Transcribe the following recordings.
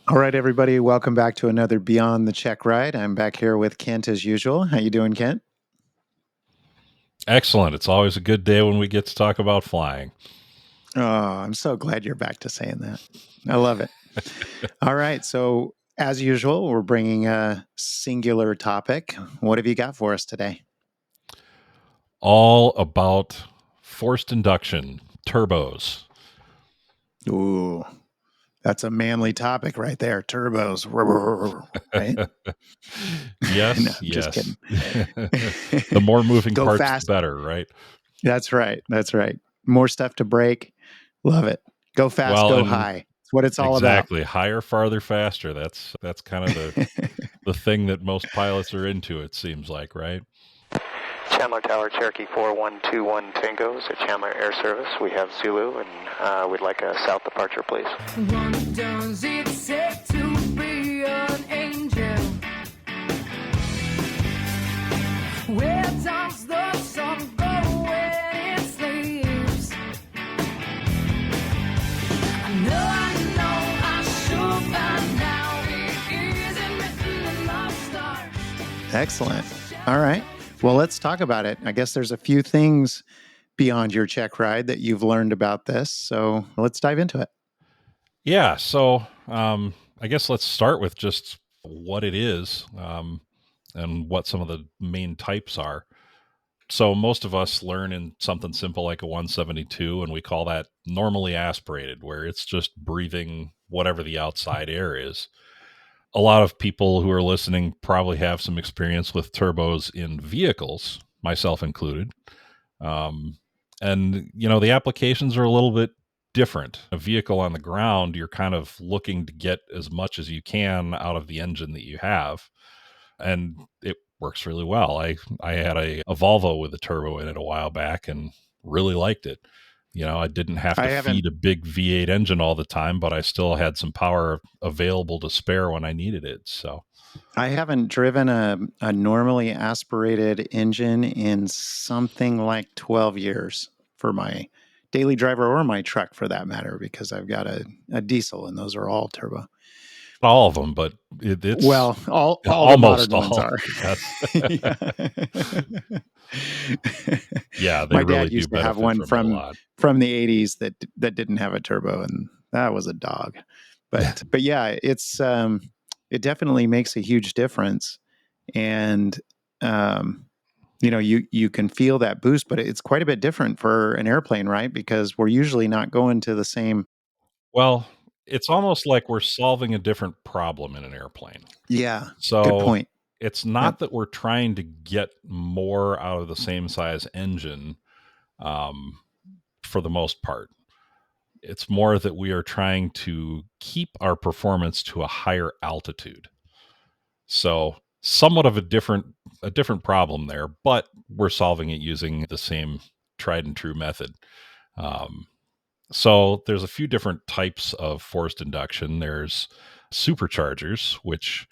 All right, everybody, welcome back to another Beyond the Check Ride. I'm back here with Kent as usual. How you doing, Kent? Excellent. It's always a good day when we get to talk about flying. Oh, I'm so glad you're back to saying that. I love it. All right, so as usual, we're bringing a singular topic. What have you got for us today? All about forced induction, turbos. Ooh, that's a manly topic right there. Turbos, right? No, Yes, I'm just yes. kidding. The more moving Go parts, the fast. better, right? That's right. That's right. More stuff to break. Love it. Go fast, Well, go and high. It's what it's all about. exactly, higher, farther, faster. That's kind of the thing that most pilots are into. It seems like, right? Chandler Tower, Cherokee 4121 Tango, so Chandler Air Service. We have Zulu, and we'd like a south departure, please. What does it take to be an angel? Where does the sun go when it sleeps? I should by now. It isn't written in the stars. Excellent. All right. Well, let's talk about it. I guess there's a few things beyond your check ride that you've learned about this. So let's dive into it. Yeah. So I guess let's start with just what it is and what some of the main types are. So most of us learn in something simple like a 172, and we call that normally aspirated, where it's just breathing whatever the outside air is. A lot of people who are listening probably have some experience with turbos in vehicles, myself included. Um, and, the applications are a little bit different. A vehicle on the ground, you're kind of looking to get as much as you can out of the engine that you have. And it works really well. I had a Volvo with a turbo in it a while back and really liked it. I didn't have I to haven't feed a big V8 engine all the time, but I still had some power available to spare when I needed it. So, I haven't driven a normally aspirated engine in something like 12 years for my daily driver or my truck for that matter, because I've got a diesel and those are all turbo. not all of them, but it's Well, all the almost modern ones all. are. Yes. Yeah. Yeah, they My really dad do used to have benefit one from it a lot. from the 80s that didn't have a turbo, and that was a dog. But yeah, it definitely makes a huge difference, and you can feel that boost, but it's quite a bit different for an airplane, right? Because we're usually not going to the same. Well, it's almost like we're solving a different problem in an airplane. Yeah, good So point. it's Yep. not that we're trying to get more out of the same size engine um, for the most part. It's more that we are trying to keep our performance to a higher altitude. So somewhat of a different problem there, but we're solving it using the same tried and true method. Um, so there's a few different types of forced induction. There's superchargers, which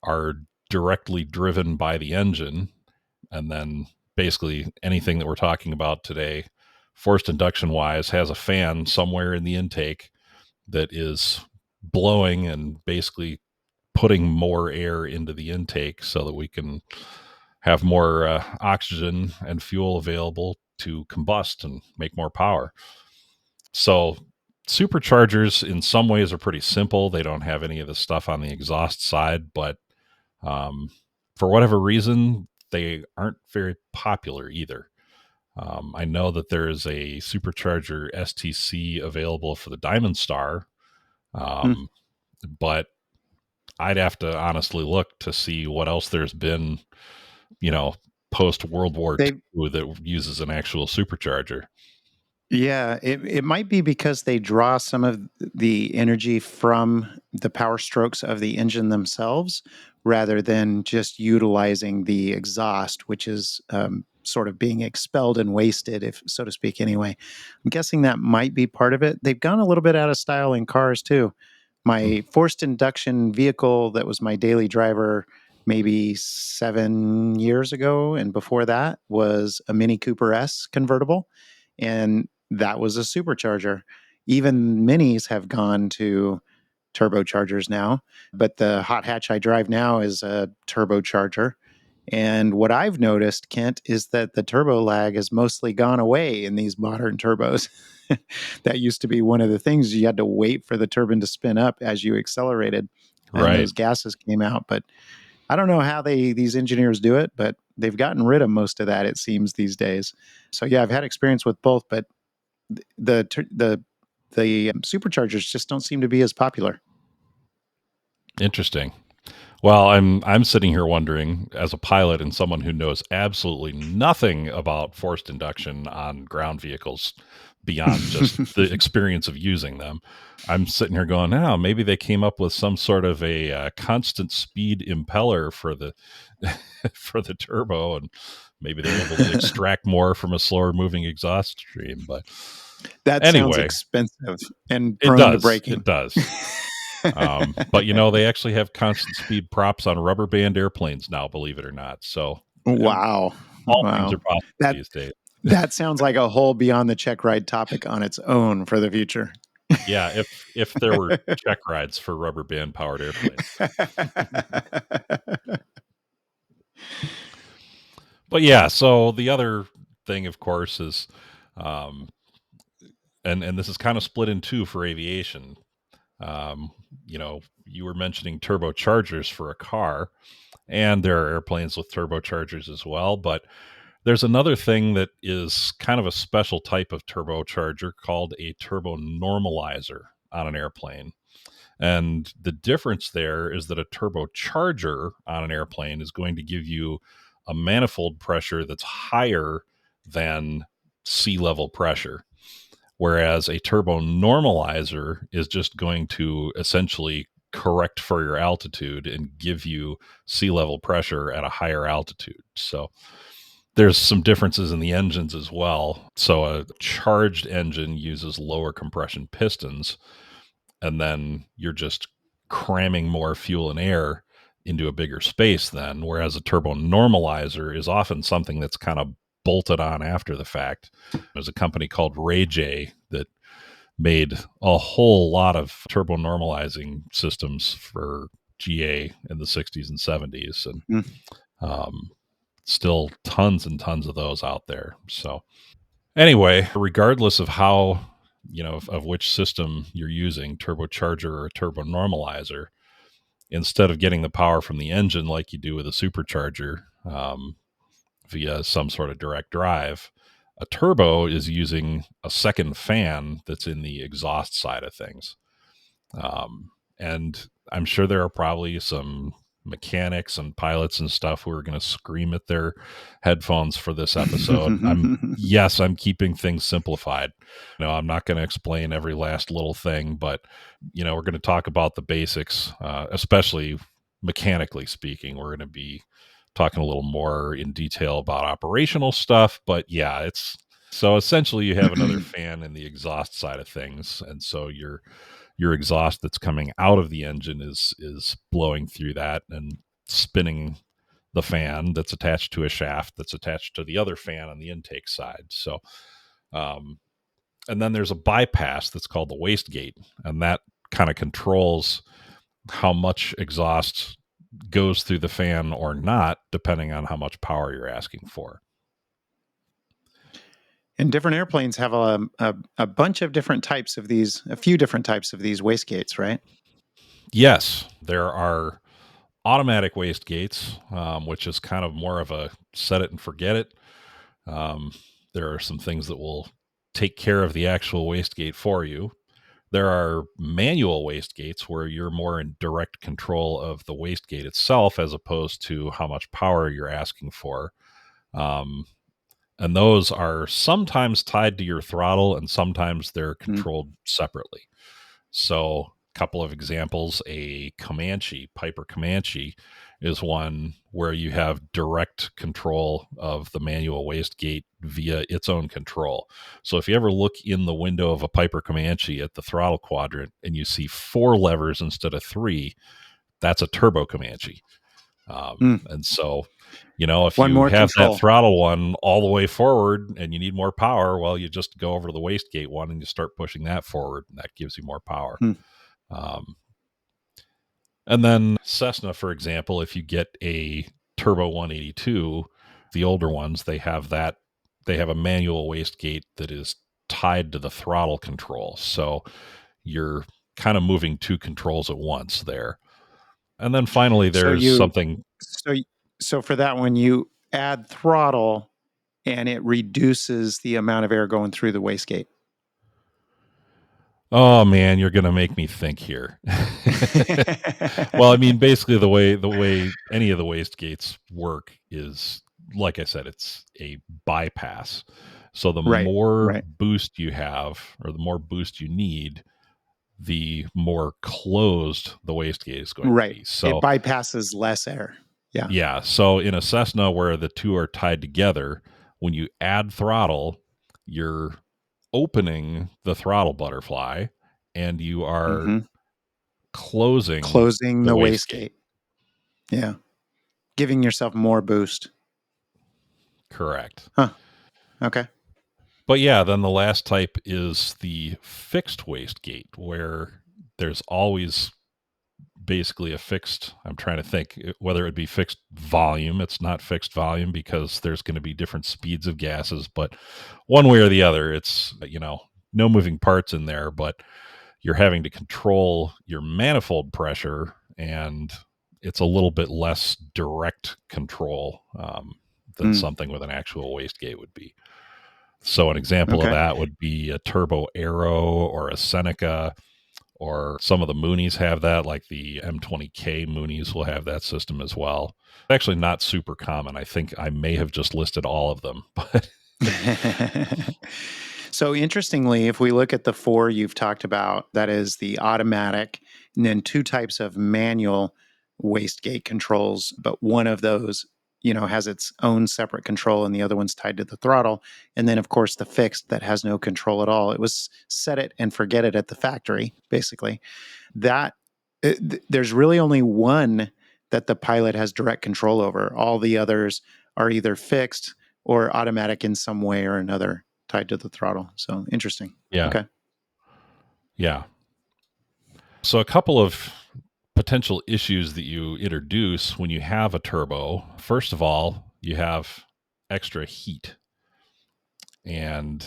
are directly driven by the engine, and then basically anything that we're talking about today, forced induction wise, has a fan somewhere in the intake that is blowing and basically putting more air into the intake so that we can have more oxygen and fuel available to combust and make more power. So superchargers in some ways are pretty simple. They don't have any of the stuff on the exhaust side, but um, for whatever reason, they aren't very popular either. I know that there is a supercharger STC available for the Diamond Star, Hmm. um, but I'd have to honestly look to see what else there's been, you know, post World War They II that uses an actual supercharger. Yeah, it might be because they draw some of the energy from the power strokes of the engine themselves rather than just utilizing the exhaust, which is sort of being expelled and wasted, if so to speak, anyway. I'm guessing that might be part of it. They've gone a little bit out of style in cars too. Mm. My forced induction vehicle that was my daily driver maybe 7 years ago, and before that was a Mini Cooper S convertible. And that was a supercharger. Even minis have gone to turbochargers now, but the hot hatch I drive now is a turbocharger. And what I've noticed, Kent, is that the turbo lag has mostly gone away in these modern turbos. That used to be one of the things. You had to wait for the turbine to spin up as you accelerated, and Right. those gases came out. But I don't know how these engineers do it, but they've gotten rid of most of that, it seems, these days. So yeah, I've had experience with both, but the superchargers just don't seem to be as popular. Interesting. Well, I'm sitting here wondering, as a pilot and someone who knows absolutely nothing about forced induction on ground vehicles beyond just the experience of using them, I'm sitting here going, "Oh, maybe they came up with some sort of a constant speed impeller for the for the turbo, and maybe they're able to extract more from a slower moving exhaust stream." But That sounds anyway, expensive and it prone to does. breaking. It does. But they actually have constant speed props on rubber band airplanes now, believe it or not. So Wow. all things are possible That these days. that sounds like a whole beyond the check ride topic on its own for the future. Yeah, if there were check rides for rubber band powered airplanes. But yeah, so the other thing, of course, is and this is kind of split in two for aviation. You were mentioning turbochargers for a car, and there are airplanes with turbochargers as well, but there's another thing that is kind of a special type of turbocharger called a turbo-normalizer on an airplane. And the difference there is that a turbocharger on an airplane is going to give you a manifold pressure that's higher than sea level pressure, whereas a turbo-normalizer is just going to essentially correct for your altitude and give you sea level pressure at a higher altitude. So there's some differences in the engines as well. So a charged engine uses lower compression pistons, and then you're just cramming more fuel and air into a bigger space then, whereas a turbo normalizer is often something that's kind of bolted on after the fact. There's a company called Ray that made a whole lot of turbo normalizing systems for GA in the 60s and 70s, and still tons and tons of those out there. So anyway, regardless of how, of which system you're using, turbocharger or turbo normalizer, instead of getting the power from the engine like you do with a supercharger via some sort of direct drive, a turbo is using a second fan that's in the exhaust side of things. And I'm sure there are probably some mechanics and pilots and stuff who are going to scream at their headphones for this episode. I'm keeping things simplified. I'm not going to explain every last little thing, but we're going to talk about the basics, especially mechanically speaking. We're going to be talking a little more in detail about operational stuff, but yeah, it's so essentially you have another fan in the exhaust side of things, and so your exhaust that's coming out of the engine is blowing through that and spinning the fan that's attached to a shaft that's attached to the other fan on the intake side. So and then there's a bypass that's called the wastegate, and that kind of controls how much exhaust goes through the fan or not, depending on how much power you're asking for. And different airplanes have a bunch of different types of these, a few different types of these wastegates, right? Yes, there are automatic wastegates, which is kind of more of a set it and forget it. There are some things that will take care of the actual wastegate for you. There are manual wastegates where you're more in direct control of the wastegate itself as opposed to how much power you're asking for. And those are sometimes tied to your throttle and sometimes they're controlled separately. So a couple of examples, a Comanche, Piper Comanche, is one where you have direct control of the manual wastegate via its own control. So if you ever look in the window of a Piper Comanche at the throttle quadrant and you see 4 levers instead of 3, that's a turbo Comanche. And so, if One you more have control. that throttle one all the way forward and you need more power, well, you just go over to the wastegate one and you start pushing that forward, and that gives you more power. And then Cessna, for example, if you get a Turbo 182, the older ones, they have a manual wastegate that is tied to the throttle control. So you're kind of moving two controls at once there. And then finally, So there's you something. so so for that one, you add throttle, and it reduces the amount of air going through the wastegate. Oh man, you're gonna make me think here. Well, I mean, basically the way any of the wastegates work is, like I said, it's a bypass. So the Right, more right, boost you have, or the more boost you need, the more closed the wastegate is going to right. be. It So bypasses less air. Yeah. yeah, so in a Cessna where the two are tied together, when you add throttle, you're opening the throttle butterfly and you are hmm closing Closing the the wastegate. wastegate. Yeah. Giving yourself more boost. Correct. Huh. Okay. But yeah, then the last type is the fixed wastegate, where there's always basically a fixed, I'm trying to think whether it be fixed volume. It's not fixed volume because there's going to be different speeds of gases, but one way or the other, it's, no moving parts in there, but you're having to control your manifold pressure, and it's a little bit less direct control than Mm, something with an actual wastegate would be. So an example of okay. that would be a turbo arrow or a Seneca, or some of the Moonies have that, like the M20K Moonies will have that system as well. Actually, not super common. I think I may have just listed all of them, but So interestingly, if we look at the four you've talked about, that is the automatic, and then two types of manual wastegate controls, but one of those, has its own separate control and the other one's tied to the throttle. And then of course the fixed that has no control at all. It was set it and forget it at the factory, basically. That there's really only one that the pilot has direct control over. All the others are either fixed or automatic in some way or another tied to the throttle. So interesting. yeah, Okay. yeah. So a couple of potential issues that you introduce when you have a turbo. First of all, you have extra heat, and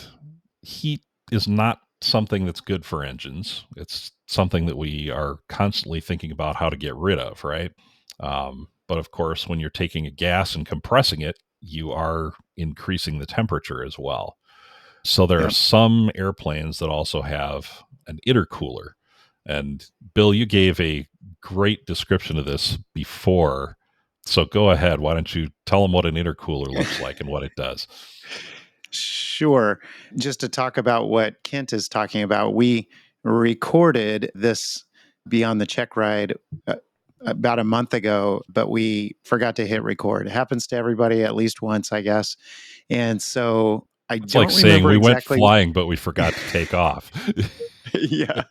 heat is not something that's good for engines. It's something that we are constantly thinking about how to get rid of, right? But of course, when you're taking a gas and compressing it, you are increasing the temperature as well. So there are Yep. some airplanes that also have an intercooler. And Bill, you gave a great description of this before. So go ahead. Why don't you tell them what an intercooler looks like and what it does? Sure. Just to talk about what Kent is talking about, we recorded this Beyond the Check Ride about a month ago, but we forgot to hit record. It happens to everybody at least once, I guess. And so I It's like don't saying remember we went exactly. flying, but we forgot to take off. Yeah.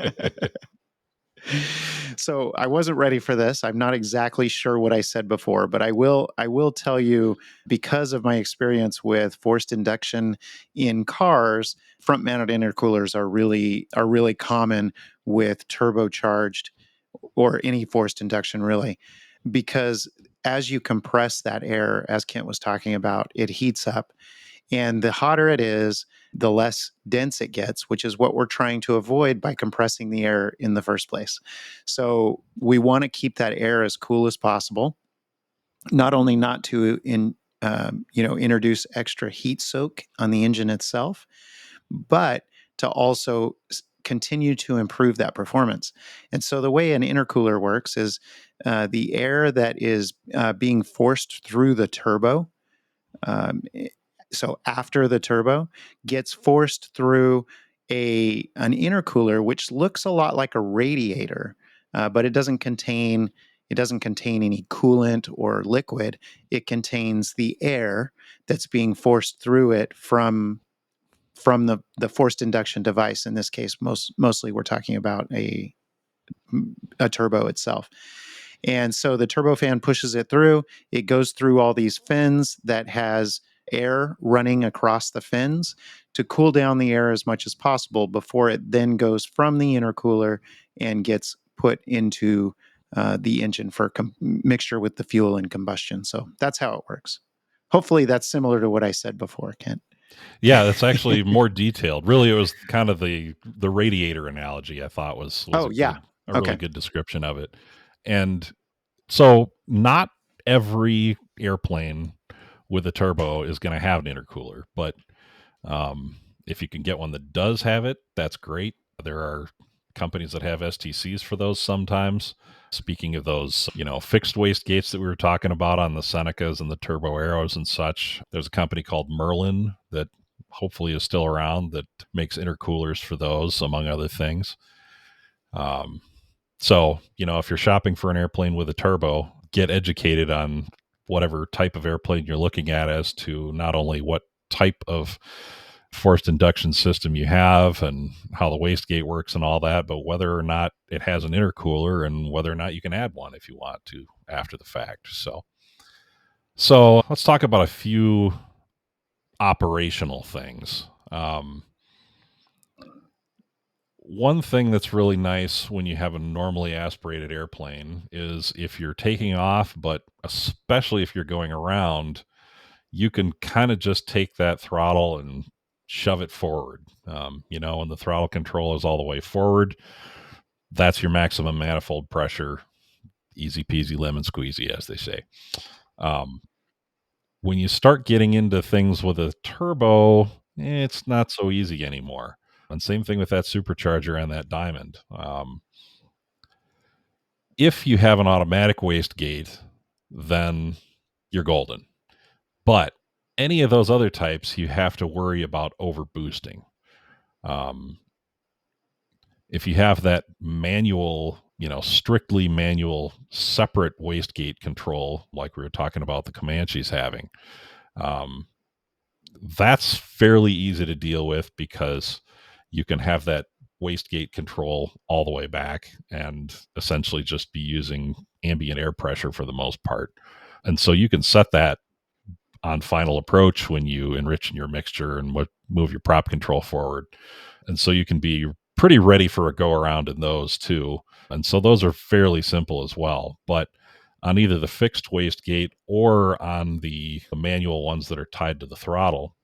So I wasn't ready for this. I'm not exactly sure what I said before, but I will tell you, because of my experience with forced induction in cars, front mounted intercoolers are really common with turbocharged or any forced induction, really, because as you compress that air, as Kent was talking about, it heats up, and the hotter it is, the less dense it gets, which is what we're trying to avoid by compressing the air in the first place. So we want to keep that air as cool as possible, not only not to introduce extra heat soak on the engine itself, but to also continue to improve that performance. And so the way an intercooler works is the air that is being forced through the turbo, um, so after the turbo, gets forced through an intercooler, which looks a lot like a radiator, but it doesn't contain any coolant or liquid. It contains the air that's being forced through it from the forced induction device. In this case, mostly we're talking about a turbo itself. And so the turbofan pushes it through. It goes through all these fins that has air running across the fins to cool down the air as much as possible before it then goes from the intercooler and gets put into the engine for mixture with the fuel and combustion. So that's how it works. Hopefully that's similar to what I said before, Kent. Yeah, that's actually more detailed. Really, it was kind of the radiator analogy I thought was Oh, yeah. a really Okay. good description of it. And so not every airplane with a turbo is going to have an intercooler, but if you can get one that does have it, that's great. There are companies that have STCs for those sometimes. Speaking of those, fixed wastegates that we were talking about on the Senecas and the turbo arrows and such, there's a company called Merlin that hopefully is still around that makes intercoolers for those, among other things. So, if you're shopping for an airplane with a turbo, get educated on whatever type of airplane you're looking at as to not only what type of forced induction system you have and how the wastegate works and all that, but whether or not it has an intercooler and whether or not you can add one if you want to after the fact. So let's talk about a few operational things. One thing that's really nice when you have a normally aspirated airplane is if you're taking off, but especially if you're going around, you can kind of just take that throttle and shove it forward. When the throttle control is all the way forward, that's your maximum manifold pressure. Easy peasy lemon squeezy, as they say. When you start getting into things with a turbo, it's not so easy anymore. And same thing with that supercharger and that diamond. If you have an automatic wastegate, then you're golden. But any of those other types, you have to worry about overboosting. If you have that manual, strictly manual, separate wastegate control, like we were talking about the Comanches having, that's fairly easy to deal with because you can have that wastegate control all the way back and essentially just be using ambient air pressure for the most part. And so you can set that on final approach when you enrich in your mixture and move your prop control forward. And so you can be pretty ready for a go around in those too. And so those are fairly simple as well. But on either the fixed wastegate or on the manual ones that are tied to the throttle,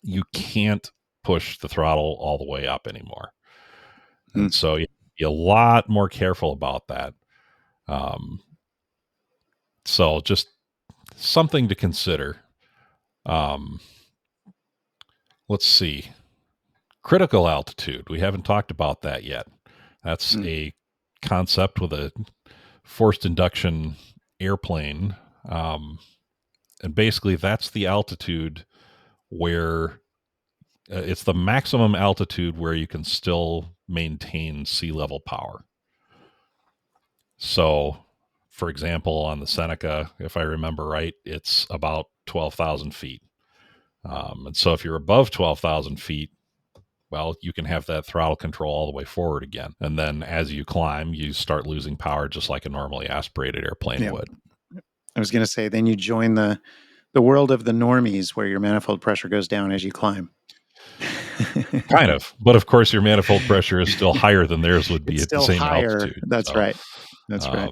you can't push the throttle all the way up anymore. And so you have to be a lot more careful about that. So just something to consider. Let's see. Critical altitude. We haven't talked about that yet. That's a concept with a forced induction airplane. And basically, that's the altitude where it's the maximum altitude where you can still maintain sea level power. So, for example, on the Seneca, if I remember right, it's about 12,000 feet. And so if you're above 12,000 feet, well, you can have that throttle control all the way forward again. And then as you climb, you start losing power just like a normally aspirated airplane would. I was going to say, then you join the world of the normies where your manifold pressure goes down as you climb. Kind of. But of course, your manifold pressure is still higher than theirs would be It's at the still same higher. altitude. That's right. That's right.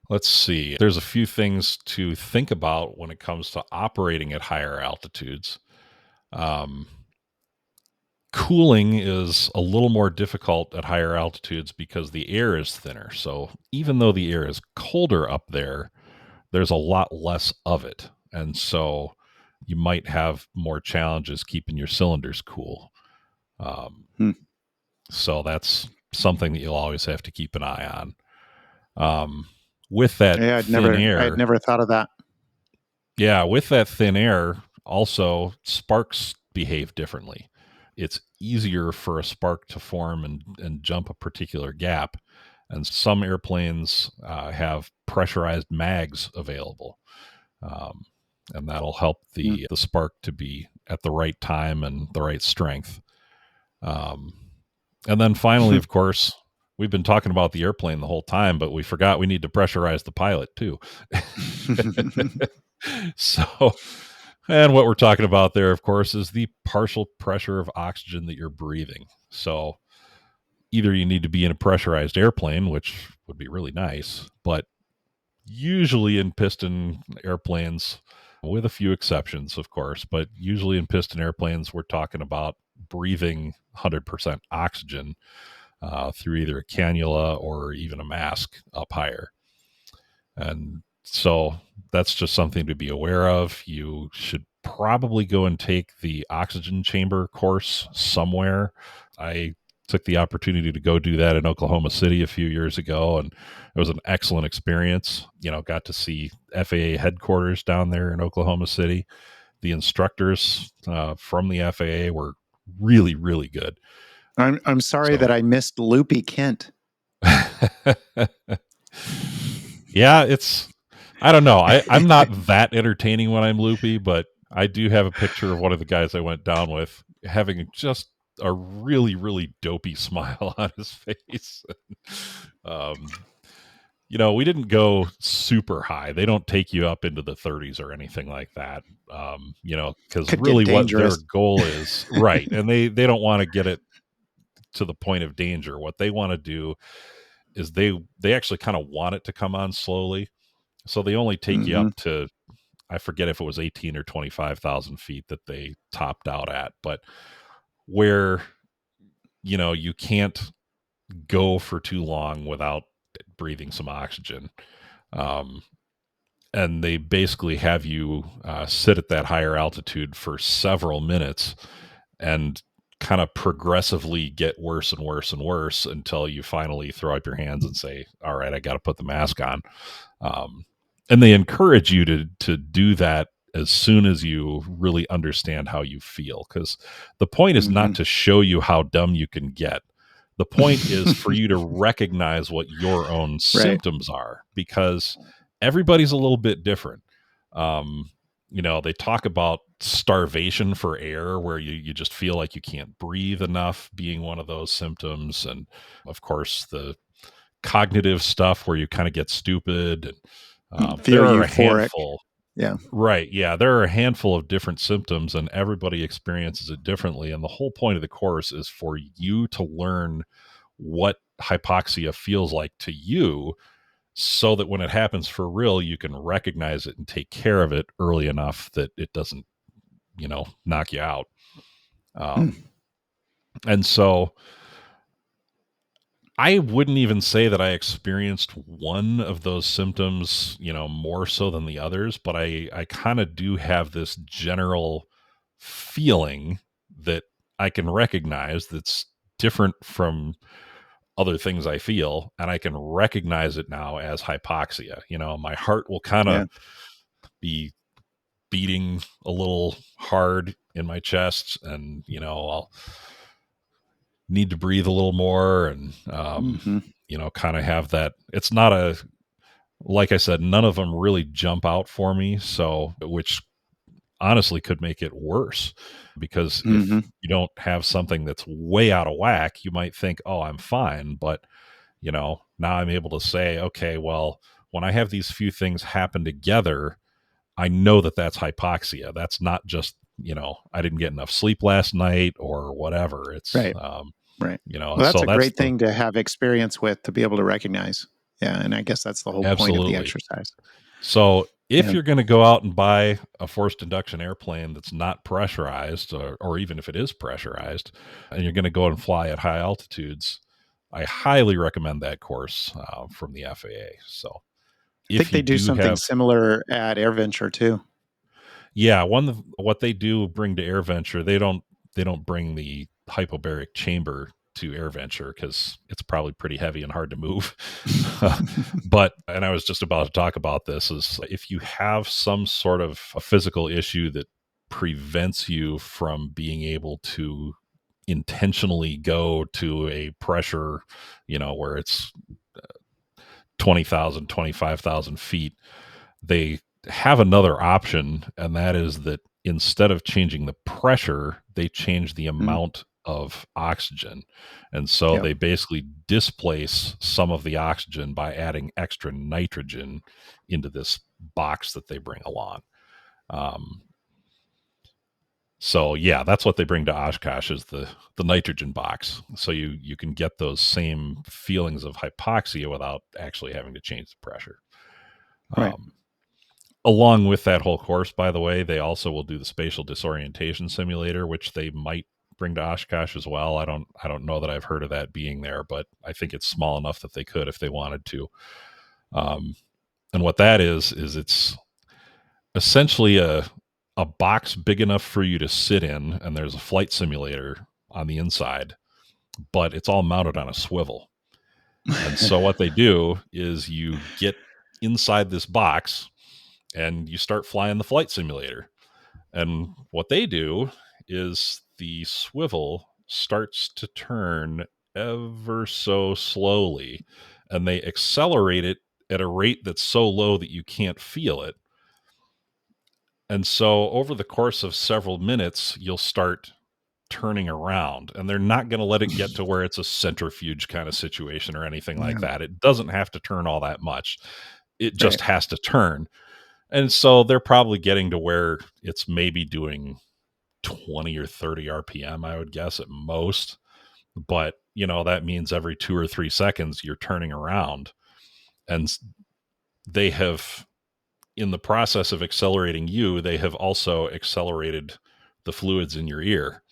Let's see. There's a few things to think about when it comes to operating at higher altitudes. Cooling is a little more difficult at higher altitudes because the air is thinner. So even though the air is colder up there, there's a lot less of it. And so you might have more challenges keeping your cylinders cool. So that's something that you'll always have to keep an eye on. With that thin air. I'd never thought of that. Yeah, with that thin air, also sparks behave differently. It's easier for a spark to form and jump a particular gap. And some airplanes have pressurized mags available. And that'll help the spark to be at the right time and the right strength. And then finally, of course, we've been talking about the airplane the whole time, but we forgot we need to pressurize the pilot too. So, and what we're talking about there, of course, is the partial pressure of oxygen that you're breathing. So either you need to be in a pressurized airplane, which would be really nice, but usually in piston airplanes, with a few exceptions, of course, but usually in piston airplanes, we're talking about breathing 100% oxygen through either a cannula or even a mask up higher. And so that's just something to be aware of. You should probably go and take the oxygen chamber course somewhere. I took the opportunity to go do that in Oklahoma City a few years ago, and it was an excellent experience. Got to see FAA headquarters down there in Oklahoma City. The instructors from the FAA were really, really good. I'm sorry that I missed Loopy Kent. Yeah, I don't know. I'm not that entertaining when I'm loopy, but I do have a picture of one of the guys I went down with having just a really, really dopey smile on his face. We didn't go super high. They don't take you up into the 30s or anything like that. Because Could really get what their dangerous. goal is, right. And they don't want to get it to the point of danger. What they want to do is they actually kind of want it to come on slowly. So they only take you up to, I forget if it was 18 or 25,000 feet that they topped out at, but where, you can't go for too long without breathing some oxygen. And they basically have you sit at that higher altitude for several minutes and kind of progressively get worse and worse and worse until you finally throw up your hands and say, all right, I got to put the mask on. And they encourage you to do that as soon as you really understand how you feel, because the point is not to show you how dumb you can get. The point is for you to recognize what your own symptoms are, because everybody's a little bit different. They talk about starvation for air, where you just feel like you can't breathe enough, being one of those symptoms. And of course, the cognitive stuff where you kind of get stupid. And Feel there are a euphoric. handful. Yeah. Right. Yeah. There are a handful of different symptoms, and everybody experiences it differently. And the whole point of the course is for you to learn what hypoxia feels like to you, so that when it happens for real, you can recognize it and take care of it early enough that it doesn't, knock you out. And so I wouldn't even say that I experienced one of those symptoms, more so than the others, but I kind of do have this general feeling that I can recognize that's different from other things I feel, and I can recognize it now as hypoxia. My heart will kind of be beating a little hard in my chest, and I'll need to breathe a little more, and kind of have that. It's not like I said, none of them really jump out for me, so which honestly could make it worse, because if you don't have something that's way out of whack, you might think, oh, I'm fine, but now I'm able to say, okay, well, when I have these few things happen together, I know that that's hypoxia. That's not just, I didn't get enough sleep last night or whatever. It's right. Well, that's so a that's great thing to have experience with, to be able to recognize. Yeah. And I guess that's the whole point of the exercise. So if you're going to go out and buy a forced induction airplane that's not pressurized, or even if it is pressurized, and you're going to go and fly at high altitudes, I highly recommend that course from the FAA. So I think they do something similar at AirVenture too. Yeah, what they do bring to AirVenture, they don't bring the hypobaric chamber to AirVenture, because it's probably pretty heavy and hard to move. And I was just about to talk about this, is if you have some sort of a physical issue that prevents you from being able to intentionally go to a pressure, where it's 20,000, 25,000 feet, they have another option, and that is that instead of changing the pressure, they change the amount of oxygen. And so they basically displace some of the oxygen by adding extra nitrogen into this box that they bring along. So yeah, that's what they bring to Oshkosh is the nitrogen box. So you can get those same feelings of hypoxia without actually having to change the pressure. Right. Along with that whole course, by the way, they also will do the spatial disorientation simulator, which they might bring to Oshkosh as well. I don't know that I've heard of that being there, but I think it's small enough that they could if they wanted to. And what that is it's essentially a box big enough for you to sit in, and there's a flight simulator on the inside, but it's all mounted on a swivel. And so what they do is you get inside this box and you start flying the flight simulator. And what they do is the swivel starts to turn ever so slowly, and they accelerate it at a rate that's so low that you can't feel it. And so over the course of several minutes, you'll start turning around, and they're not going to let it get to where it's a centrifuge kind of situation or anything like that. It doesn't have to turn all that much. It just has to turn. And so they're probably getting to where it's maybe doing 20 or 30 RPM, I would guess at most. But, that means every 2 or 3 seconds you're turning around. And they have, in the process of accelerating you, they have also accelerated the fluids in your ear.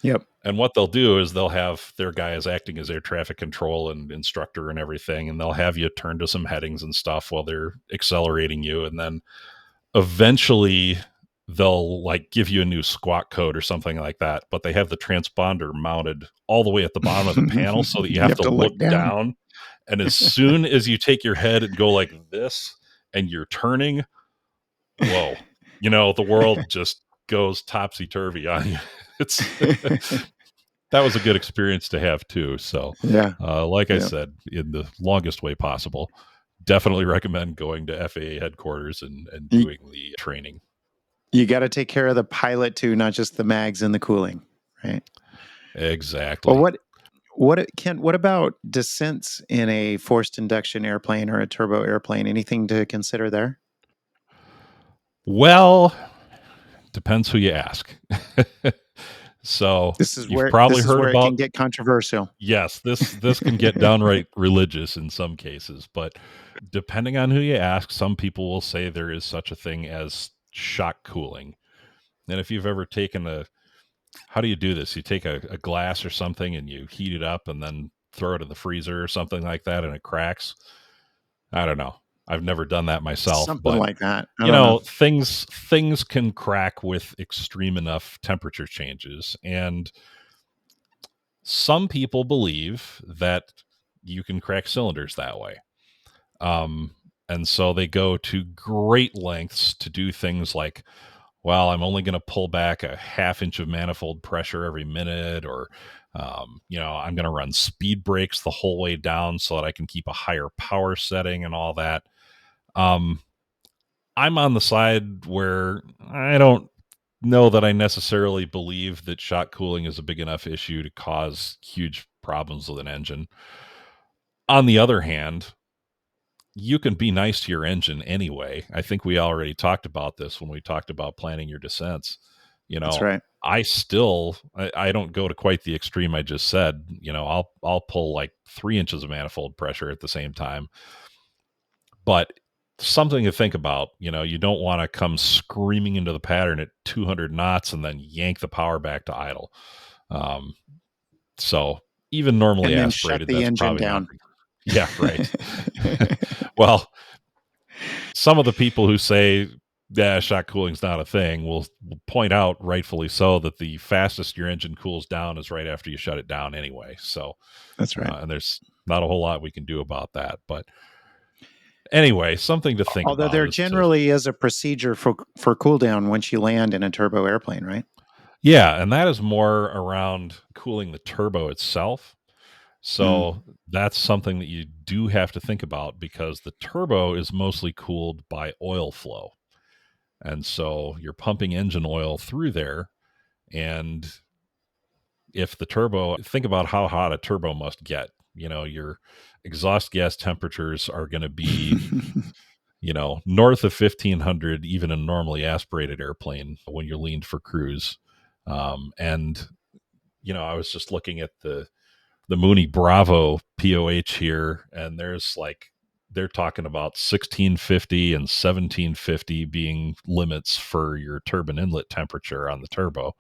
Yep. And what they'll do is they'll have their guys acting as air traffic control and instructor and everything, and they'll have you turn to some headings and stuff while they're accelerating you. And then eventually they'll give you a new squawk code or something like that, but they have the transponder mounted all the way at the bottom of the panel so that you have to look down. And as soon as you take your head and go like this and you're turning, whoa, the world just goes topsy-turvy on you. It's that was a good experience to have too. So I said, in the longest way possible, definitely recommend going to FAA headquarters and doing the training. You got to take care of the pilot too, not just the mags and the cooling, right? Exactly. Well, what about descents in a forced induction airplane or a turbo airplane? Anything to consider there? Well, depends who you ask. So you've probably heard where about it can get controversial. Yes, this can get downright religious in some cases, but depending on who you ask, some people will say there is such a thing as shock cooling. And if you've ever taken how do you do this? You take a glass or something and you heat it up and then throw it in the freezer or something like that and it cracks. I don't know. I've never done that myself, Something but like that. I don't know. things can crack with extreme enough temperature changes. And some people believe that you can crack cylinders that way. And so they go to great lengths to do things like, well, I'm only going to pull back a half inch of manifold pressure every minute, or, I'm going to run speed brakes the whole way down so that I can keep a higher power setting and all that. I'm on the side where I don't know that I necessarily believe that shock cooling is a big enough issue to cause huge problems with an engine. On the other hand, you can be nice to your engine anyway. I think we already talked about this when we talked about planning your descents. That's right. I don't go to quite the extreme I just said. I'll pull like 3 inches of manifold pressure at the same time. But something to think about, you don't want to come screaming into the pattern at 200 knots and then yank the power back to idle. So even normally and then aspirated, shut the that's engine probably down. Yeah, right. Well, some of the people who say shock cooling's not a thing will point out, rightfully so, that the fastest your engine cools down is right after you shut it down anyway. So that's right. And there's not a whole lot we can do about that. But anyway, something to think about. Although there generally is a procedure for cool down once you land in a turbo airplane, right? Yeah, and that is more around cooling the turbo itself. So that's something that you do have to think about, because the turbo is mostly cooled by oil flow. And so you're pumping engine oil through there. And if the turbo, think about how hot a turbo must get. Your exhaust gas temperatures are going to be, north of 1500, even a normally aspirated airplane when you're leaned for cruise. And I was just looking at the Mooney Bravo POH here, and they're talking about 1650 and 1750 being limits for your turbine inlet temperature on the turbo,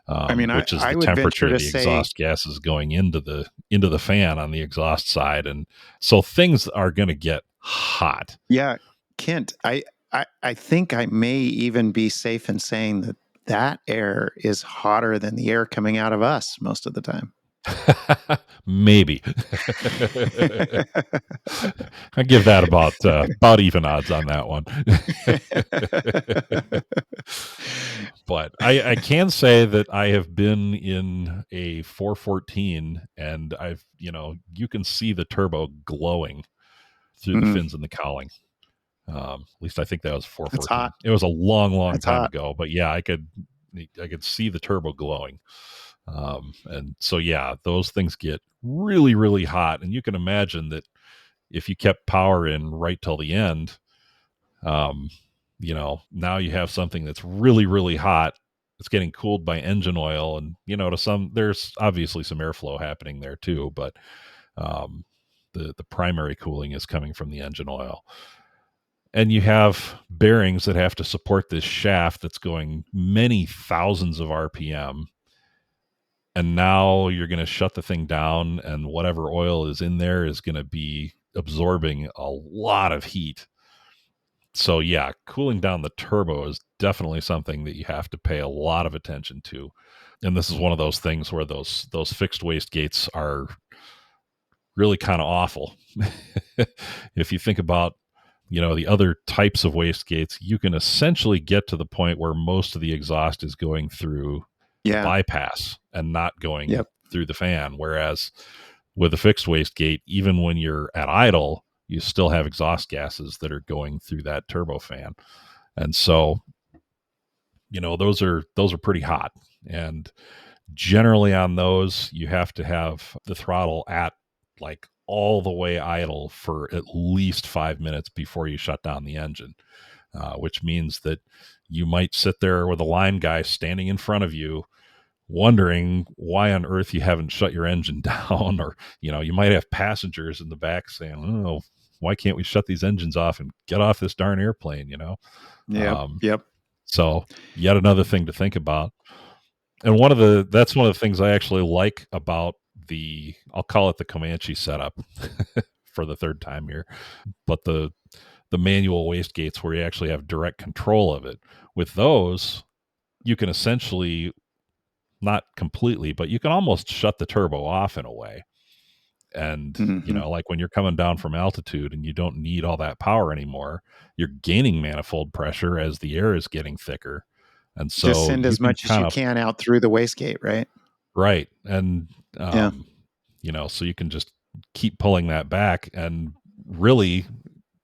which is I the would venture temperature to the say, exhaust gases going into the fan on the exhaust side, and so things are going to get hot. yeah, Kent, I think I may even be safe in saying that that air is hotter than the air coming out of us most of the time. Maybe. I give that about even odds on that one. But I can say that I have been in a 414, and you can see the turbo glowing through the fins and the cowling. At least I think that was That's 414. hot. It was a long, long That's time hot. ago, but yeah, I could see the turbo glowing. And so yeah, those things get really, really hot, and you can imagine that if you kept power in right till the end, um, now you have something that's really, really hot. It's getting cooled by engine oil, and there's obviously some airflow happening there too, but um, the primary cooling is coming from the engine oil. And you have bearings that have to support this shaft that's going many thousands of RPM. And now you're going to shut the thing down, and whatever oil is in there is going to be absorbing a lot of heat. So yeah, cooling down the turbo is definitely something that you have to pay a lot of attention to. And this is one of those things where those fixed wastegates are really kind of awful. If you think about the other types of wastegates, you can essentially get to the point where most of the exhaust is going through the Yeah. bypass and not going Yep. through the fan. Whereas with a fixed wastegate, even when you're at idle, you still have exhaust gases that are going through that turbofan. And so, those are pretty hot. And generally on those, you have to have the throttle at like all the way idle for at least 5 minutes before you shut down the engine, which means that you might sit there with a line guy standing in front of you wondering why on earth you haven't shut your engine down, or you might have passengers in the back saying, oh, why can't we shut these engines off and get off this darn airplane? Yep. um, Yep. so yet another thing to think about. And that's one of the things I actually like about I'll call it the Comanche setup for the third time here, but the manual wastegates where you actually have direct control of it. With those, you can essentially, not completely, but you can almost shut the turbo off in a way. And like when you're coming down from altitude and you don't need all that power anymore, you're gaining manifold pressure as the air is getting thicker, and Just so send you as can much as kind you of, can out through the wastegate, right? right. And Yeah. so you can just keep pulling that back, and really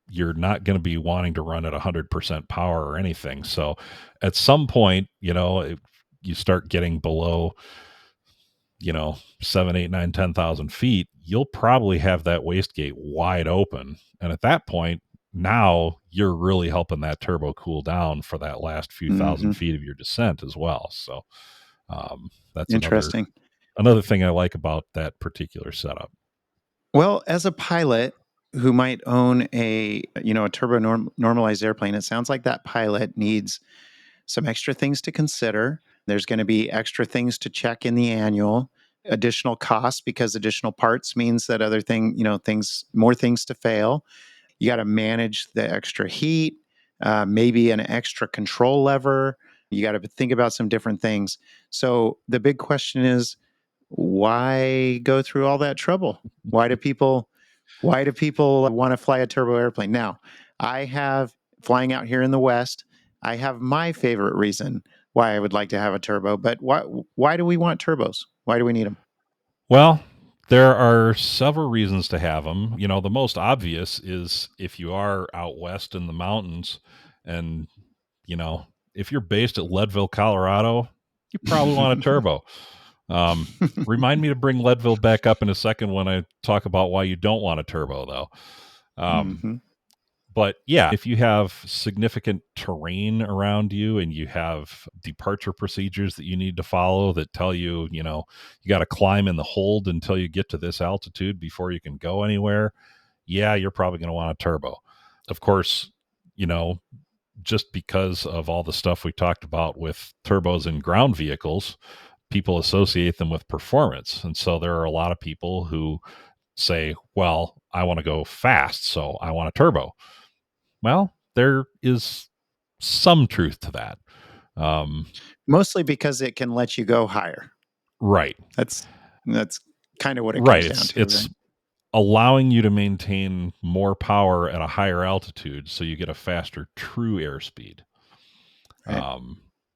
you're not going to be wanting to run at 100% power or anything. So at some point, you start getting below 7, 8, 9, 10,000 feet, you'll probably have that wastegate wide open. And at that point, now you're really helping that turbo cool down for that last few thousand feet of your descent as well. So that's Interesting. another thing I like about that particular setup. Well, as a pilot who might own a turbo-normalized airplane, it sounds like that pilot needs some extra things to consider. There's going to be extra things to check in the annual, additional costs because additional parts means that more things to fail. You got to manage the extra heat, maybe an extra control lever. You got to think about some different things. So the big question is, why go through all that trouble? Why do people want to fly a turbo airplane? Now, I have flying out here in the West, I have my favorite reason why I would like to have a turbo, but why do we want turbos? Why do we need them? Well, there are several reasons to have them. The most obvious is if you are out west in the mountains, and if you're based at Leadville, Colorado, you probably want a turbo. Remind me to bring Leadville back up in a second when I talk about why you don't want a turbo, though. But yeah, if you have significant terrain around you and you have departure procedures that you need to follow that tell you, you got to climb in the hold until you get to this altitude before you can go anywhere, yeah, you're probably going to want a turbo. Of course, just because of all the stuff we talked about with turbos in ground vehicles, people associate them with performance. And so there are a lot of people who say, well, I want to go fast, so I want a turbo. Well, there is some truth to that. Mostly because it can let you go higher. Right. That's kind of what it Right. comes down to. It's right? allowing you to maintain more power at a higher altitude so you get a faster true airspeed. Right.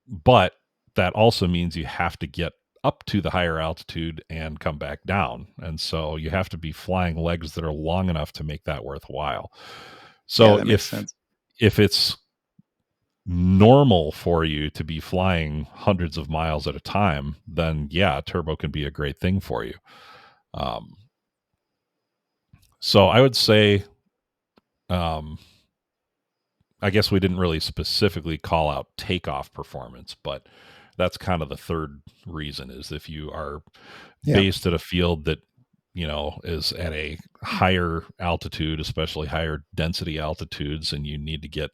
But that also means you have to get up to the higher altitude and come back down. And so you have to be flying legs that are long enough to make that worthwhile. So that makes sense. if it's normal for you to be flying hundreds of miles at a time, then yeah, turbo can be a great thing for you. So I would say, I guess we didn't really specifically call out takeoff performance, but that's kind of the third reason is if you are based at a field that, is at a higher altitude, especially higher density altitudes, and you need to get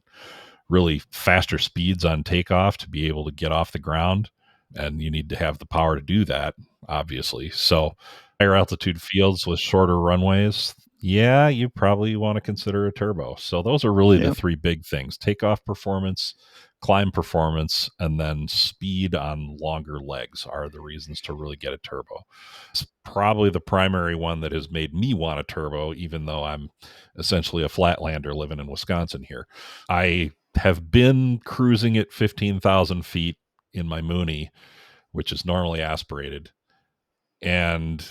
really faster speeds on takeoff to be able to get off the ground. And you need to have the power to do that, obviously. So higher altitude fields with shorter runways, yeah, you probably want to consider a turbo. So those are really the three big things: takeoff performance, climb performance, and then speed on longer legs are the reasons to really get a turbo. It's probably the primary one that has made me want a turbo, even though I'm essentially a flatlander living in Wisconsin here. I have been cruising at 15,000 feet in my Mooney, which is normally aspirated. And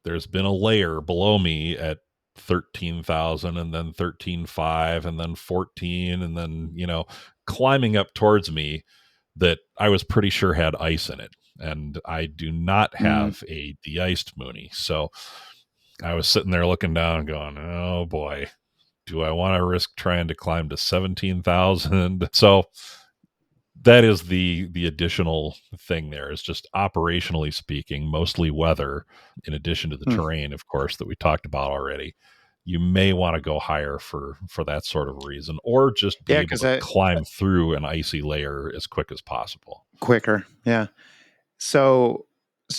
there's been a layer below me at 13,000 and then 13.5 and then 14 and then, climbing up towards me that I was pretty sure had ice in it. And I do not have a de-iced Mooney. So I was sitting there looking down going, oh boy, do I want to risk trying to climb to 17,000? So that is the additional thing there is just operationally speaking, mostly weather, in addition to the terrain, of course, that we talked about already. You may want to go higher for that sort of reason, or just be able to climb through an icy layer as quick as possible. Quicker. Yeah. So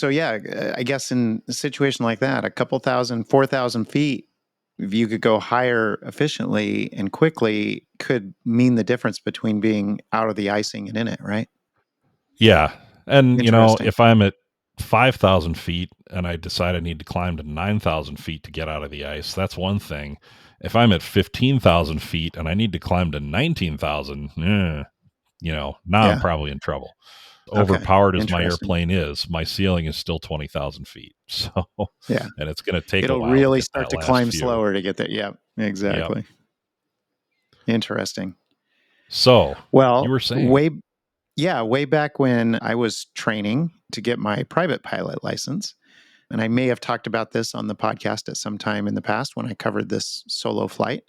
yeah, I guess in a situation like that, a couple 4,000 feet, if you could go higher efficiently and quickly, could mean the difference between being out of the icing and in it, right? Yeah. And, if I'm at 5,000 feet and I decide I need to climb to 9,000 feet to get out of the ice, that's one thing. If I'm at 15,000 feet and I need to climb to 19,000, now I'm probably in trouble. Overpowered as my airplane is, my ceiling is still 20,000 feet. So, and it's going to take a while. It'll really start to climb slower to get there. Yeah, exactly. Yep. Interesting. So, well, you were saying, way back when I was training to get my private pilot license, and I may have talked about this on the podcast at some time in the past when I covered this solo flight.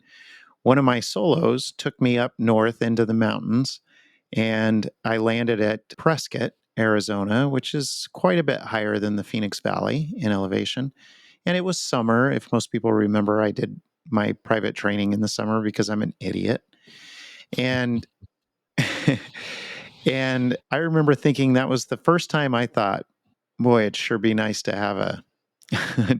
One of my solos took me up north into the mountains, and I landed at Prescott, Arizona, which is quite a bit higher than the Phoenix Valley in elevation. And it was summer. If most people remember, I did my private training in the summer because I'm an idiot. And and I remember thinking that was the first time I thought, boy, it'd sure be nice to have a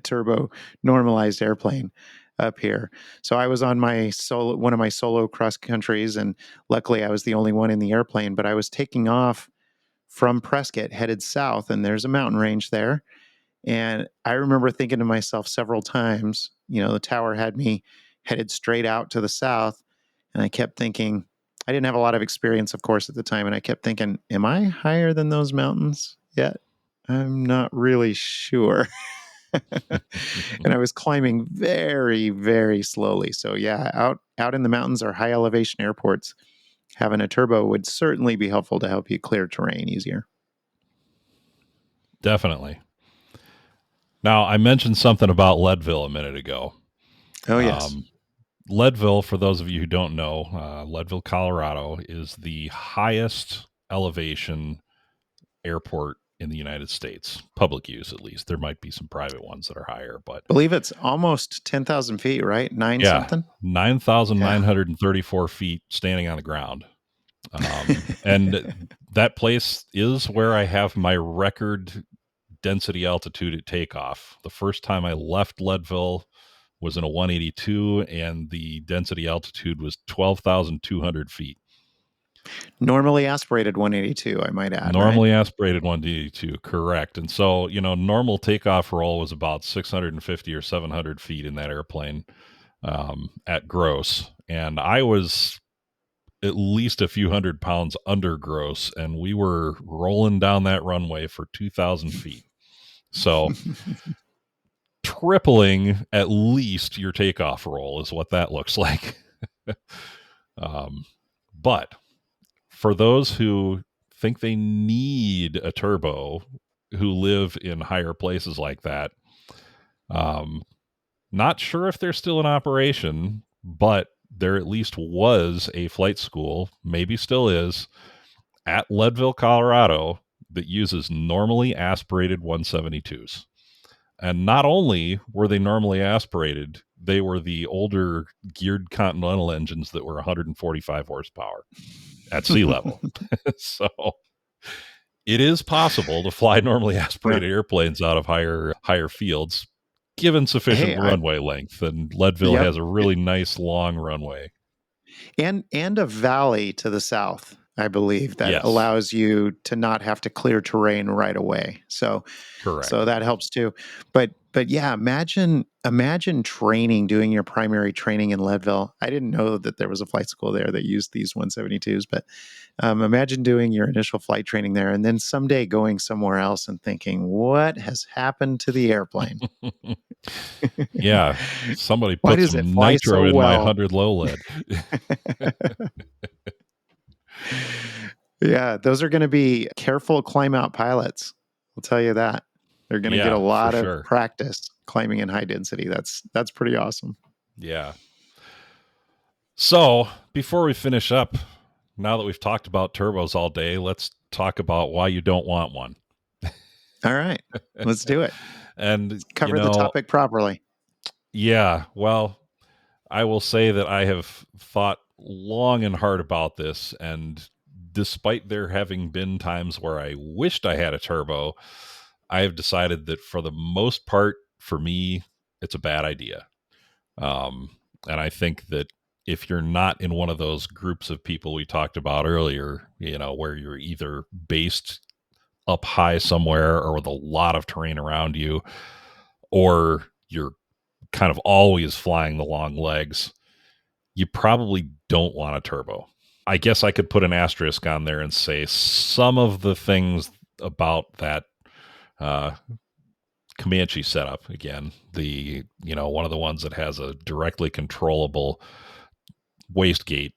turbo-normalized airplane up here. So I was on one of my solo cross countries, and luckily I was the only one in the airplane, but I was taking off from Prescott headed south, and there's a mountain range there. And I remember thinking to myself several times, the tower had me headed straight out to the south, and I kept thinking, I didn't have a lot of experience, of course, at the time, and I kept thinking, am I higher than those mountains yet? I'm not really sure. And I was climbing very, very slowly. So yeah, out in the mountains or high elevation airports, having a turbo would certainly be helpful to help you clear terrain easier. Definitely. Now, I mentioned something about Leadville a minute ago. Oh, yes. Leadville, for those of you who don't know, Leadville, Colorado is the highest elevation airport in the United States, public use at least. There might be some private ones that are higher, but Believe it's almost 10,000 feet, right? Nine yeah, something? 9,934 feet standing on the ground. And that place is where I have my record density altitude at takeoff. The first time I left Leadville was in a 182, and the density altitude was 12,200 feet. Normally aspirated 182, I might add, right? Normally aspirated 182, correct. And so, normal takeoff roll was about 650 or 700 feet in that airplane at gross. And I was at least a few hundred pounds under gross, and we were rolling down that runway for 2,000 feet. So tripling at least your takeoff roll is what that looks like. But for those who think they need a turbo, who live in higher places like that, not sure if they're still in operation, but there at least was a flight school, maybe still is, at Leadville, Colorado, that uses normally aspirated 172s. And not only were they normally aspirated, they were the older geared Continental engines that were 145 horsepower at sea level. So it is possible to fly normally aspirated airplanes out of higher fields given sufficient Hey, runway length. And Leadville yep. has a really nice long runway. And a valley to the south, I believe, that Yes. allows you to not have to clear terrain right away. So Correct. So that helps too. But yeah, imagine training, doing your primary training in Leadville. I didn't know that there was a flight school there that used these 172s, but imagine doing your initial flight training there and then someday going somewhere else and thinking, what has happened to the airplane? Yeah. Somebody Why put does it some fly nitro so in my well? 100 low lead. Yeah, those are going to be careful climb out pilots. I'll tell you that. They're going to get a Yeah, for lot of sure. practice climbing in high density. That's pretty awesome. Yeah. So before we finish up, now that we've talked about turbos all day, let's talk about why you don't want one. All right, let's do it. And Cover the topic properly. Yeah, well, I will say that I have thought long and hard about this, and despite there having been times where I wished I had a turbo, I have decided that for the most part, for me, it's a bad idea. And I think that if you're not in one of those groups of people we talked about earlier, where you're either based up high somewhere or with a lot of terrain around you, or you're kind of always flying the long legs, you probably don't want a turbo. I guess I could put an asterisk on there and say some of the things about that Comanche setup, again, one of the ones that has a directly controllable wastegate.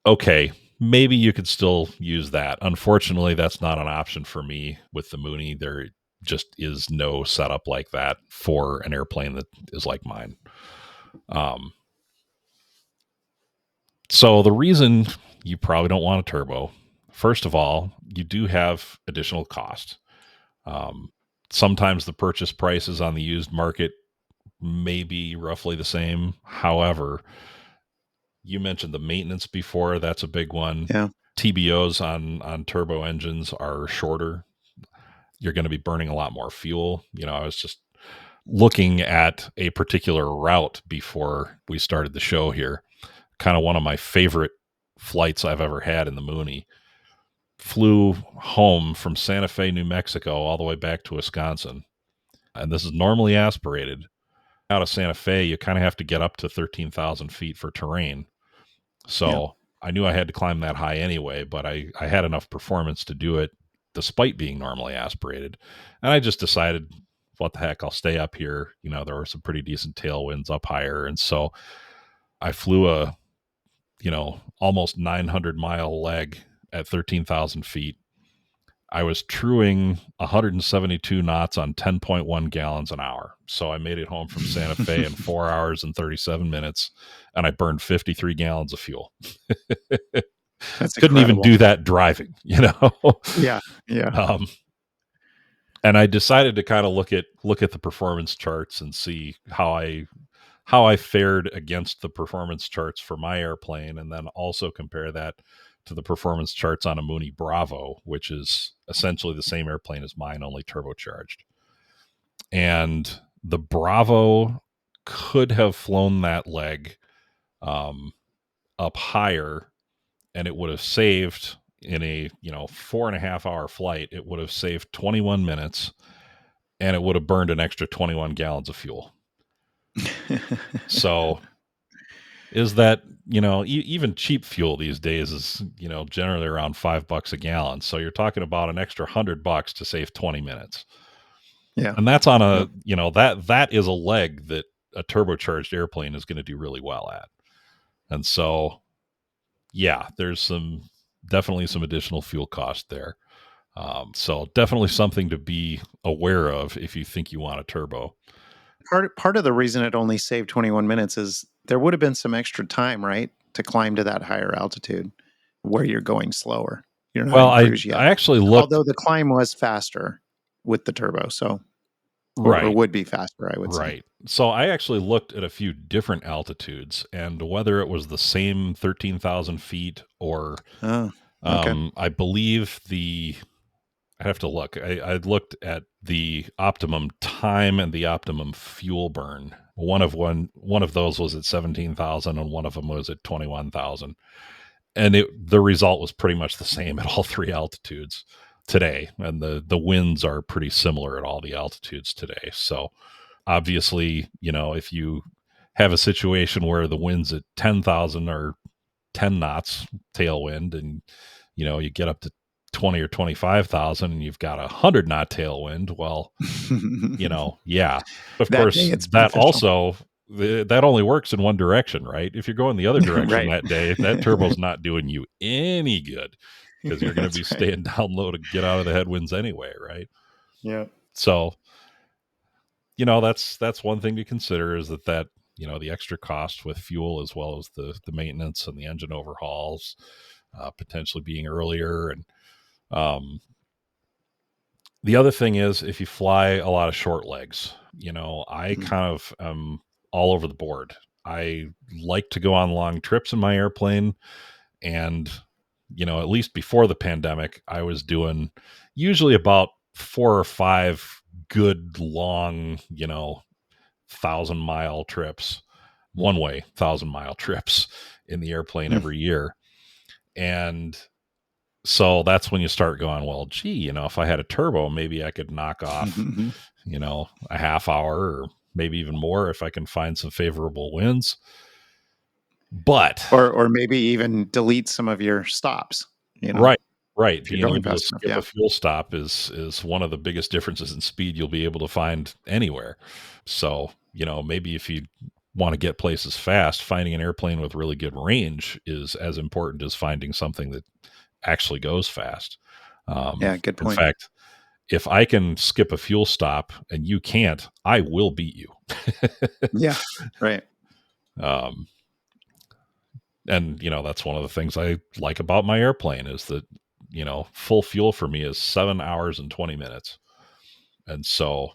Okay, maybe you could still use that. Unfortunately, that's not an option for me with the Mooney. There just is no setup like that for an airplane that is like mine. So the reason you probably don't want a turbo, first of all, you do have additional cost. Sometimes the purchase prices on the used market may be roughly the same. However, you mentioned the maintenance before. That's a big one. Yeah. TBOs on turbo engines are shorter. You're going to be burning a lot more fuel. I was just looking at a particular route before we started the show here. Kind of one of my favorite flights I've ever had in the Mooney. Flew home from Santa Fe, New Mexico, all the way back to Wisconsin. And this is normally aspirated. Out of Santa Fe, you kind of have to get up to 13,000 feet for terrain. So I knew I had to climb that high anyway, but I had enough performance to do it despite being normally aspirated. And I just decided, what the heck, I'll stay up here. There were some pretty decent tailwinds up higher. And so I flew a, almost 900-mile leg at 13,000 feet. I was truing 172 knots on 10.1 gallons an hour. So I made it home from Santa Fe in 4 hours and 37 minutes, and I burned 53 gallons of fuel. That's Couldn't even incredible. do that driving, you know? Yeah. Yeah. And I decided to kind of look at the performance charts and see how I fared against the performance charts for my airplane, and then also compare that to the performance charts on a Mooney Bravo, which is essentially the same airplane as mine, only turbocharged. And the Bravo could have flown that leg up higher, and it would have saved, in a 4.5 hour flight, it would have saved 21 minutes, and it would have burned an extra 21 gallons of fuel. So is that, even cheap fuel these days is, generally around $5 a gallon. So you're talking about an extra $100 to save 20 minutes. Yeah. And that's on Yep. that is a leg that a turbocharged airplane is going to do really well at. And so, yeah, there's definitely some additional fuel cost there. So definitely something to be aware of if you think you want a turbo. Part of the reason it only saved 21 minutes is there would have been some extra time, right, to climb to that higher altitude where you're going slower. You're not Well, in I cruise yet. I actually looked. Although the climb was faster with the turbo, so or Right. would be faster, I would say. Right. So I actually looked at a few different altitudes, and whether it was the same 13,000 feet or Oh, okay. I believe I have to look. I looked at the optimum time and the optimum fuel burn. One of those was at 17,000, and one of them was at 21,000. And the result was pretty much the same at all three altitudes today. And the winds are pretty similar at all the altitudes today. So obviously, if you have a situation where the wind's at 10,000 or 10 knots tailwind, and you get up to 20 or 25,000 and you've got 100-knot tailwind, well, yeah, of That day course, it's that beneficial. also that only works in one direction, right? If you're going the other direction Right. that day, that turbo's not doing you any good, because you're going to be That's right. staying down low to get out of the headwinds anyway, right? Yeah. So that's one thing to consider, is that the extra cost with fuel, as well as the maintenance and the engine overhauls, potentially being earlier. And the other thing is, if you fly a lot of short legs, I Mhm. kind of am all over the board. I like to go on long trips in my airplane, and at least before the pandemic, I was doing usually about 4 or 5 good long 1,000-mile trips, one way 1,000-mile trips in the airplane every year. And so that's when you start going, well, gee, if I had a turbo, maybe I could knock off, a half hour, or maybe even more if I can find some favorable winds. But Or maybe even delete some of your stops, right, if you're being going able to fast enough. skip Yeah. a fuel stop is one of the biggest differences in speed you'll be able to find anywhere. So, maybe if you want to get places fast, finding an airplane with really good range is as important as finding something that actually goes fast. Yeah, good In point. fact, if I can skip a fuel stop and you can't, I will beat you. Yeah. Right. um, and that's one of the things I like about my airplane, is that full fuel for me is 7 hours and 20 minutes. And so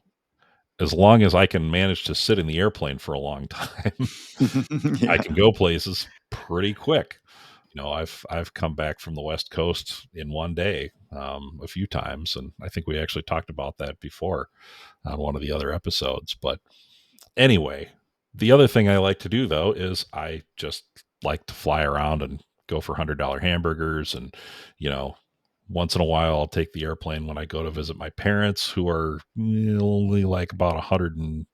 as long as I can manage to sit in the airplane for a long time, I Yeah. can go places pretty quick. I've come back from the West Coast in one day a few times, and I think we actually talked about that before on one of the other episodes. But anyway, the other thing I like to do, though, is I just like to fly around and go for $100 hamburgers. And, once in a while, I'll take the airplane when I go to visit my parents, who are only like about 100 and,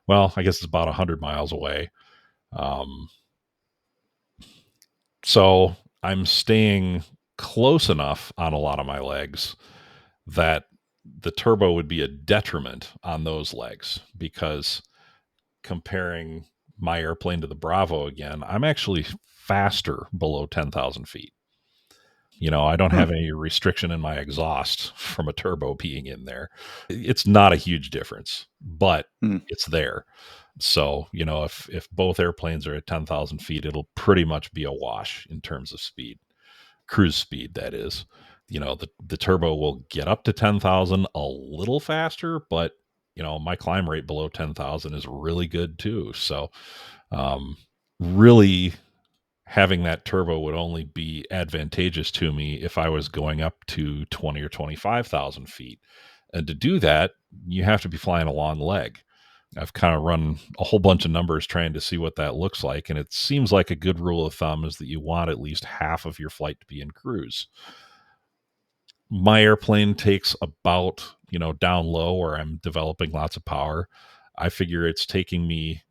well, I guess it's about 100 miles away. Um, so I'm staying close enough on a lot of my legs that the turbo would be a detriment on those legs, because comparing my airplane to the Bravo again, I'm actually faster below 10,000 feet. I don't have any restriction in my exhaust from a turbo being in there. It's not a huge difference, but it's there. So, if both airplanes are at 10,000 feet, it'll pretty much be a wash in terms of speed, cruise speed, that is. The turbo will get up to 10,000 a little faster, but, my climb rate below 10,000 is really good too. So, really, having that turbo would only be advantageous to me if I was going up to 20 or 25,000 feet. And to do that, you have to be flying a long leg. I've kind of run a whole bunch of numbers trying to see what that looks like. And it seems like a good rule of thumb is that you want at least half of your flight to be in cruise. My airplane takes about, down low where I'm developing lots of power. I figure it's taking me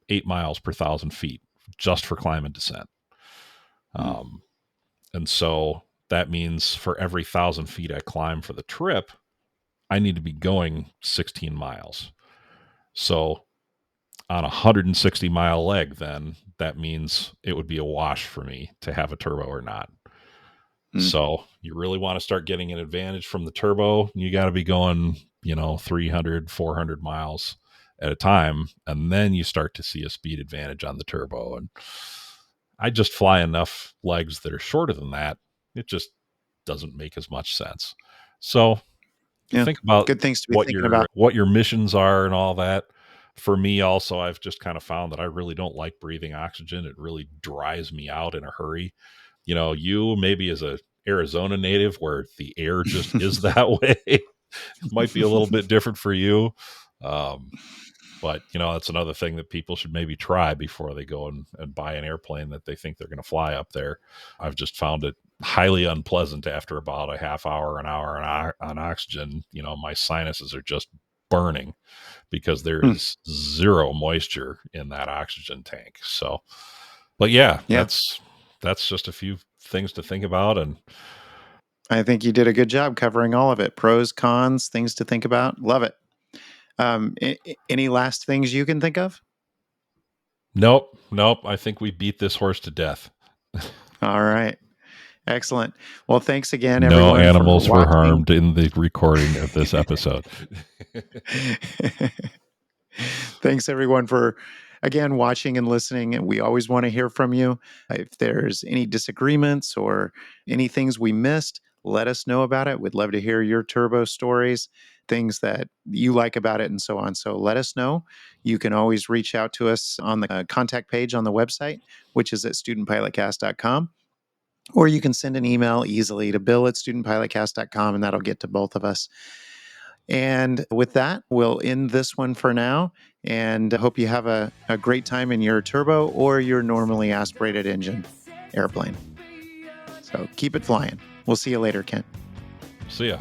8 miles per 1,000 feet just for climb and descent. And so that means for every 1,000 feet I climb for the trip, I need to be going 16 miles. So on a 160-mile leg, then that means it would be a wash for me to have a turbo or not. So you really want to start getting an advantage from the turbo. You got to be going, 300, 400 miles at a time. And then you start to see a speed advantage on the turbo. And I just fly enough legs that are shorter than that. It just doesn't make as much sense. So think about good things to be thinking about. what your missions are and all that. For me also, I've just kind of found that I really don't like breathing oxygen. It really dries me out in a hurry. You maybe as a Arizona native where the air just is that way, it might be a little bit different for you. But, that's another thing that people should maybe try before they go and buy an airplane that they think they're going to fly up there. I've just found it highly unpleasant after about a half hour, an hour on oxygen. My sinuses are just burning because there is zero moisture in that oxygen tank. So, but yeah. That's just a few things to think about. And I think you did a good job covering all of it. Pros, cons, things to think about. Love it. Any last things you can think of? Nope. I think we beat this horse to death. All right. Excellent. Well, thanks again, No everyone. animals for were watching. harmed in the recording of this episode. Thanks, everyone, for again watching and listening. And we always want to hear from you. If there's any disagreements or any things we missed, let us know about it. We'd love to hear your turbo stories, things that you like about it, and so on. So let us know. You can always reach out to us on the contact page on the website, which is at studentpilotcast.com. Or you can send an email easily to bill@studentpilotcast.com, and that'll get to both of us. And with that, we'll end this one for now. And I hope you have a great time in your turbo or your normally aspirated engine airplane. So keep it flying. We'll see you later, Kent. See ya.